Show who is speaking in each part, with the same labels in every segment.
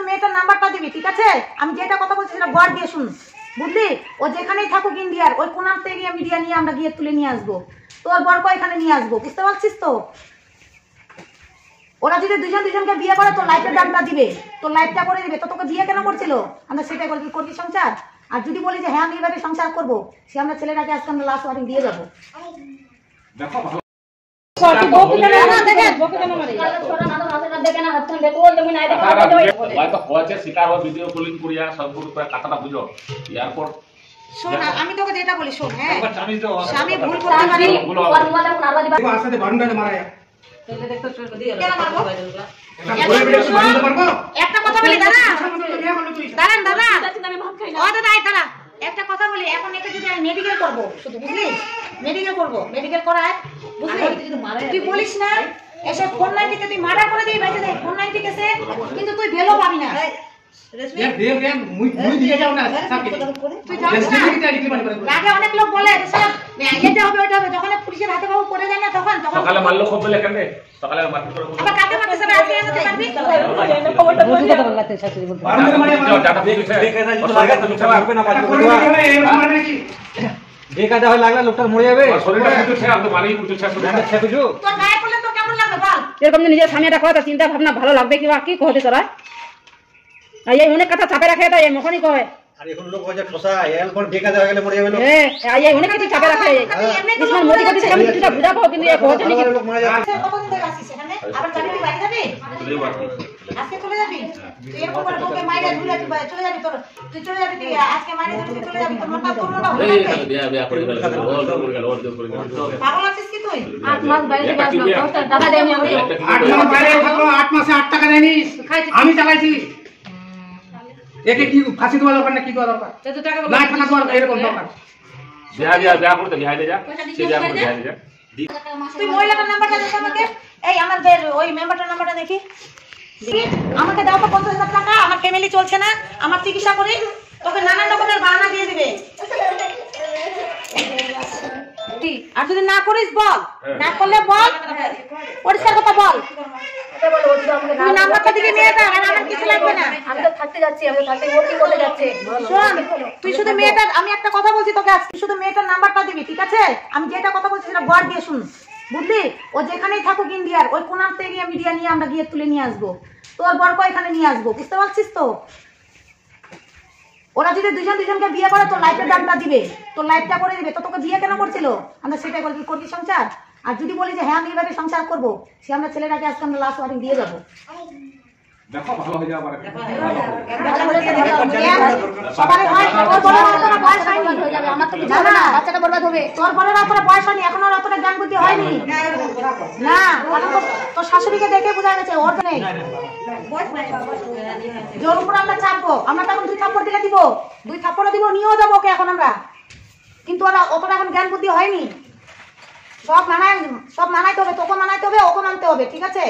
Speaker 1: মেয়েটার নাম্বারটা দিবি, ঠিক আছে? আমি যেটা কথা বলছি সেটা গড় দিয়ে শুন, বুঝলি? ও যেখানেই থাকুক ইন্ডিয়ার, ওই কোনার থেকে গিয়ে মিডিয়া নিয়ে আমরা গিয়ে তুলে নিয়ে আসবো, তোর বরকে এখানে নিয়ে আসবো, বুঝতে পারছিস তো? ওরা যদি দুজনকে বিয়ে করে তোর লাইফের দামটা দিবে, তোর লাইফটা করে দিবে। তো তোকে বিয়ে কেন করছিল? আমরা সেটাই বলবি, করবি সংসার? আর যদি বলি যে হ্যাঁ আমি এইভাবে সংসার করবো, সে আমরা ছেলেটাকে আজকে আমরা লাস্ট ওয়ার্নিং দিয়ে যাবো। আমি তোকে যেটা বলি শোন, হ্যাঁ স্বামী ভুল করতে পারে। একটা কথা বলি দাদা, দাঁড়ান দাদা, দাদা একটা কথা বলি, এখন একে যদি আমি মেডিকেল করবো শুধু, বুঝলি? মেডিকেল করবো, মেডিকেল করায়, বুঝলি? তুই বলিস না এসে ফোন লাইন থেকে তুই মার্ডার করে দিবি, বেঁচে দেয় ফোন লাইন থেকে এসে, কিন্তু তুই ভেলো পাবি না। অনেক লোক বলে এটা হবে ওইটা হবে, যখন পুলিশের হাতে বাবু পড়ে যায় না তখন সকালে মারলো খুব বলে কেন সকালে মারতে করে আবার কাকে মারতে যাবে? আজকে এসে পারবি খবরটা বলি কথা বলতে শাশুড়ি বলতে টাটা দিয়ে গেছে লাগা তো মিঠা লাগবে না পাঁচ করে কি বেকাদা হয় লাগলা লোকটা মরে যাবে, শরীরটা কিন্তু ছে আপনি মারি উঠে ছে ছে কিছু তোর গায়ে পড়লে তো কেমন লাগবে বল? এরকম নিজের সামনে রাখো তো চিন্তা ভাবনা ভালো লাগবে কি বা কি কইতে তোরা? এই অনেক কথা চাপে রাখে তো এই মখনি কয়, আর এখন লোক কয় যে ঠোসা এলপর বেকাদা হয়ে গেলে মরে যাবে লোক। এই অনেক কিছু চাপে রাখে, ইসমান মোদি কোটি থেকে আমি কিছুটা বুঝাবো, কিন্তু এই কইতে নাকি লোক মরে যাবে। কতদিন থেকে আসিস এখানে? আবার যাবি তুই বাড়ি যাবি? আজকে চলে যাবি? তুই এরকম করে তোকে মাইরা ধুলে চলে যাবি, তুই চলে যাবি, তুই আজকে মাইরা ধুলে চলে যাবি, তোর মনটা হয়ে যাবে। বিয়া করে গেল পাগল আছিস কি তুই? 8 মাস বাইরে থেকে আসলাম, টাকা দেয়নি আমি। 8 মাস বাইরে থাকলো, 8 মাসে 8 টাকা দেয়নি, আমি চালাইছি। একে কি ফাঁসি দেওয়া দরকার না কি দেওয়া দরকার? তো টাকা না টাকা দেওয়া এরকম দরকার। বিয়া করতে বিয়া দে যা, সে বিয়া করতে বিয়া দে যা। তুই মহিলাটার নাম্বারটা দে আমাকে, এই আমাদের ওই মেম্বারটার নাম্বারটা দেখি, আমাকে দাও তো 50,000 টাকা, আমার ফ্যামিলি চলছে না, আমার চিকিৎসা করি, তোকে নানান রকমের বাহানা দিয়ে দিবে। আর যদি না করিস বল, না করলে বল, পরিষ্কার কথা বল। তুই নাম্বারটা দিকে নিয়ে যা, আর আমার কিছু লাগবে না। আমি তো থাকতে যাচ্ছি, আমি থাকতে ভর্তি করতে যাচ্ছি। শোন তুই শুধু মেয়েটার, আমি একটা কথা বলছি তোকে, তুই শুধু মেয়েটার নাম্বারটা দিবি, ঠিক আছে? আমি যেটা কথা বলছি সেটা গড় দিয়ে শুন, বুঝলি? ও যেখানেই থাকুক ইন্ডিয়ার, ওই কোনার থেকে গিয়ে মিডিয়া নিয়ে আমরা গিয়ে তুলে নিয়ে আসবো, তোর বরকে এখানে নিয়ে আসবো, বুঝতে পারছিস তো? ওরা যদি দুজনকে বিয়ে করে তোর লাইফের দামটা দিবে, তোর লাইফটা করে দিবে। তো তোকে বিয়ে কেন করছিল? আমরা সেটাই বলবি, করবি সংসার? আর যদি বলি যে হ্যাঁ আমি এইভাবে সংসার করবো, সে আমরা ছেলেটাকে আজকে আমরা লাস্ট ওয়ার্নিং দিয়ে যাবো। দেখো ভালো হয়ে যাবে, সবারই হয়, তোর বড় অতটা বয়স হয়নি, আমার তো কিছু হবে না, বাচ্চাটা বরবাদ হবে। তোর বড় অতটা বয়স হয়নি, এখন ওর অতটা জ্ঞান বুদ্ধি হয়নি না, তোর শাশুড়িকে দেখে বোঝা গেছে ওর তো নেই। জোর উপর আমরা চাপবো, আমরা তখন 2 থাপ্পড় দিলে দিব, 2 থাপ্পড় দিব, নিয়েও যাবো ওকে এখন আমরা, কিন্তু ওরা অতটা এখন জ্ঞান বুদ্ধি হয়নি। সব মানাইতে হবে, তোকে মানাইতে হবে, ওকে মানতে হবে, ঠিক আছে?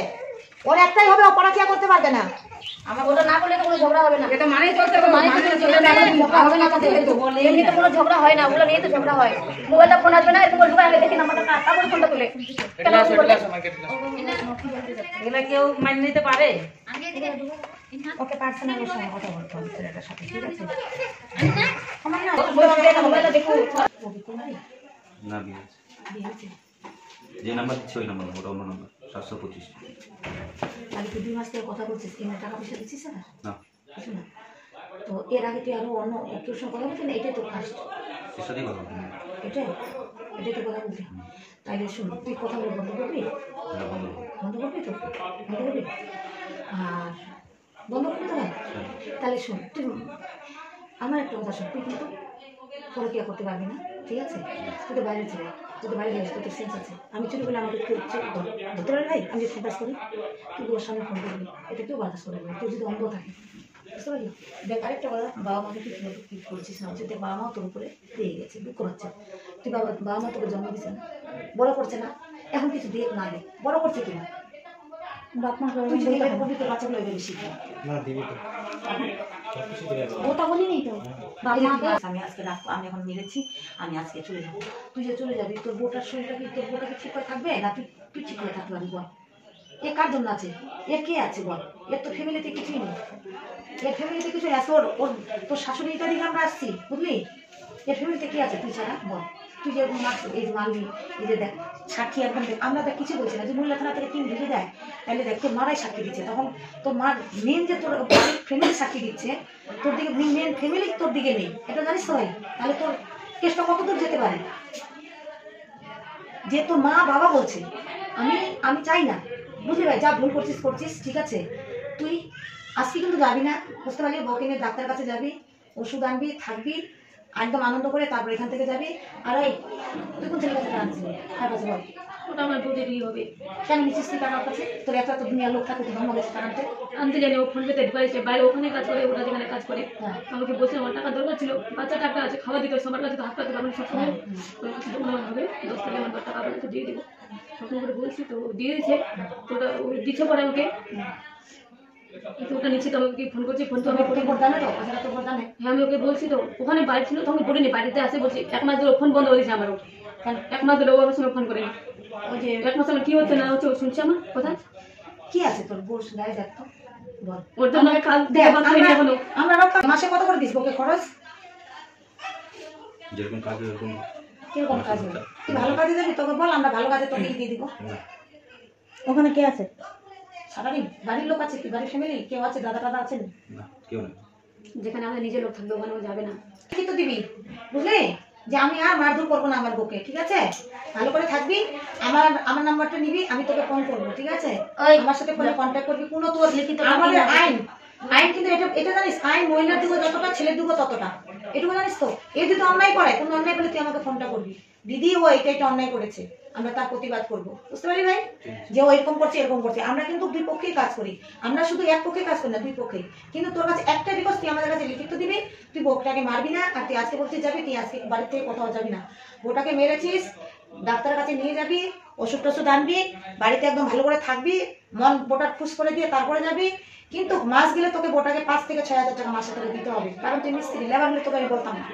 Speaker 1: ওর একটাই হবে, ও পড়াশোনা করতে পারবে না। আমার ওটা না করলে তো কোনো ঝগড়া হবে না, এটা মানেই চলতে হবে, মানেই চলতে হবে না, তো বলে এমনি তো কোনো ঝগড়া হয় না, ওগুলো নিয়ে তো ঝগড়া হয়। মোবাইলটা ফোন আসবে না, এরকম লুকায় আগে দেখি নাম্বারটা কার, তারপর ফোনটা তুলে এগুলা কেউ মানে নিতে পারে? ওকে পার্সোনাল এর সঙ্গে কথা বলতে হবে ছেলেটার সাথে, ঠিক আছে? আমার না মোবাইলটা দেখো না, বিয়ে যে নাম্বার দিচ্ছি ওই নাম্বার, ওটা অন্য নাম্বার 725। তাহলে তুই 2 মাস থেকে কথা বলছিস, এমনি টাকা পয়সা দিচ্ছিস না? না কিছু না। তো এর আগে তুই আরো অন্য তোর সঙ্গে কথা বলছিস না? এটাই তো ফার্স্ট, এর সাথেই কথা বলছিস? এটাই তো কথা বলছিস। তাইলে শুন, তুই কথা বলে বন্ধ করবি? বন্ধ করবি তো? বন্ধ করবি? আর বন্ধ করবি তো? তাহলে শুন, তুই আমার একটা কথা শোন, তুই কিন্তু পরকিয়া করতে পারবি না, ঠিক আছে? তুই তো বাইরে ছিল, তুই তো বাইরে গেছিস, তোর সেন্স আছে। আমি চুরি করলে আমাকে ধরতে পারি ভাই, আমি যদি ফোন করি তুই ওর সামনে ফোন করবি, এটা কেউ বাতাস করে দেবে, তুই যদি অন্ধ থাকে, বুঝতে পারলি? দেখ আরেকটা কথা, বাবা মাকে তুই করছিস না, যদি বাবা মাও তোর উপরে পেয়ে গেছে, দুঃখ হচ্ছে। তুই বাবা মা তোকে জন্ম দিচ্ছে না, বড় করছে না, এখন কিছু দিয়ে না দে, বড় করছে কিনা বাচ্চাগুলো বেশি ওটা বলিনি তো। আমি আজকে রাখবো, আমি এখন মেরেছি, আমি আজকে চলে যাবো। তুই যে চলে যাবি, তোর বোটার শরীরটা কি তোর বোটাকে ঠিক করে থাকবে না? তুই ঠিক করে থাকতে পারবি বল? এ কার জন্য আছে? এর কে আছে বল? এর তো ফ্যামিলিতে কিছুই নেই। এর ফ্যামিলিতে কিছু আছে, ওর তোর শাশুড়িটা দিকে আমরা আসছি, বুঝলি? এর ফ্যামিলিতে কি আছে তুই ছাড়া বল? তুই যে এই যে মানবি, এই যে দেখ সাক্ষী একদম দেখ, আমরা দেখ কিছু বলছি না যে মহিলা থানা থেকে 3 ঢুকে দেয়, তাহলে দেখ তোর মারাই সাক্ষী দিচ্ছে, তখন তোর মার মেন যে তোর ফ্যামিলি সাক্ষী দিচ্ছে, তোর দিকে মেন ফ্যামিলি তোর দিকে নেই, এটা জানিস তো ভাই? তাহলে তোর কেসটা কত দূর যেতে পারে? যে তোর মা বাবা বলছে, আমি চাই না, বুঝলি ভাই? যা ভুল করছিস ঠিক আছে, তুই আজকে কিন্তু যাবি না, বুঝতে পারলি? বউকে নিয়ে ডাক্তারের কাছে যাবি, ওষুধ আনবি, থাকবি একদম আনন্দ করে, তারপর এখান থেকে যাবি। আর এই তুই কোন ছেলের কাছে আনছিলি? কার কাছে বল?
Speaker 2: ওটা আমার বউদেরই হবে।
Speaker 1: কেন নিচ্ছিস তুই টাকার কাছে? তোর একটা তো দুনিয়ার লোক থাকে, তুই ধর্ম গেছে টাকাতে
Speaker 2: আনতে জানি, ও ফোন পেতে ঢুকাইছে, বাইরে ওখানে কাজ করে, ওরা যেখানে কাজ করে। আমাকে বলছে আমার টাকা দরকার ছিল, বাচ্চা টাকা আছে, খাওয়া দিতে সবার কাছে তো হাত পাতে পারবেন সবসময়, হবে 10 টাকা আমার টাকা আপনাকে দিয়ে দেবো, তখন করে বলছি তো দিয়ে দিচ্ছে, ওটা ও দিচ্ছে পরে আমাকে, ওটা নিচ্ছে তো আমাকে ফোন করছি, ফোন তো আমি
Speaker 1: তোর বোন জানে তো? কথাটা তোর বোন জানে?
Speaker 2: হ্যাঁ আমি ওকে বলছি তো, ওখানে বাড়ি ছিল তখন বলিনি, বাড়িতে আসে বলছি 1 মাস ধরে ফোন বন্ধ করে দিয়েছে আমারও, কারণ 1 মাস ধরে ও আমার সঙ্গে ফোন করেনি। ওই যে 1 মাস আমার কি হচ্ছে না হচ্ছে ও শুনছে আমার কথা।
Speaker 1: কি আছে তোর বোর গায়ে দেখ তো, বল।
Speaker 2: ওর জন্য আমি কাল
Speaker 1: দেখ
Speaker 2: এখনো
Speaker 1: আমরা মাসে কত করে দিস ওকে খরচ?
Speaker 3: যেরকম কাজ এরকম।
Speaker 1: কিরকম কাজ হবে? তুই ভালো কাজে যাবি, তোকে বল আমরা ভালো কাজে তোকে দিয়ে দিব।
Speaker 4: ওখানে কে আছে?
Speaker 1: সারাদিন বাড়ির লোক আছে কি? বাড়ির ফ্যামিলি কেউ আছে? দাদা টাদা আছেন?
Speaker 3: না, কেউ নেই।
Speaker 2: যেখানে আমাদের নিজের লোক থাকবে ওখানে ও যাবে না।
Speaker 1: কি তো দিবি, বুঝলি? যে আমি আর মারধর করবো না আমার বউকে, ঠিক আছে? ভালো করে থাকবি, আমার নাম্বারটা নিবি, আমি তোকে ফোন করবো, ঠিক আছে? আমার সাথে ফোনে কন্ট্যাক্ট করবি, কোনো তোর লিখিত আমাদের আইন কিন্তু এটা জানিস, আইন মহিলার দিকে যতটা ছেলের দিকে ততটা, এটুকু জানিস তো? এ যদি অন্যায় করে, কোনো অন্যায় করলে তুই আমাকে ফোনটা করবি, দিদি ও এটা অন্যায় করেছে, আমরা তার প্রতিবাদ করবো, বুঝতে পারি ভাই? যে ও এরকম করছে, আমরা কিন্তু 2 পক্ষেই কাজ করি, আমরা শুধু এক পক্ষে কাজ করি না, 2 পক্ষেই। কিন্তু তোর কাছে একটা রিকোয়েস্ট, তুই আমাদের কাছে লিখিত দিবি, তুই বউটাকে মারবি না, আর তুই আজকে বলছিস যাবি, তুই আজকে বাড়ির থেকে কোথাও যাবি না, বউটাকে মেরেছিস, ডাক্তারের কাছে নিয়ে যাবি, ওষুধ টষুধ আনবি, বাড়িতে একদম ভালো করে থাকবি, মন বোটার খুশ করে দিয়ে তারপরে যাবি। কিন্তু মাস গেলে তোকে বোটাকে 5 থেকে 6 হাজার টাকা মাসে তোকে দিতে হবে, কারণ তুই মিস্ত্রি, লেবার হলে তোকে আমি বলতাম না।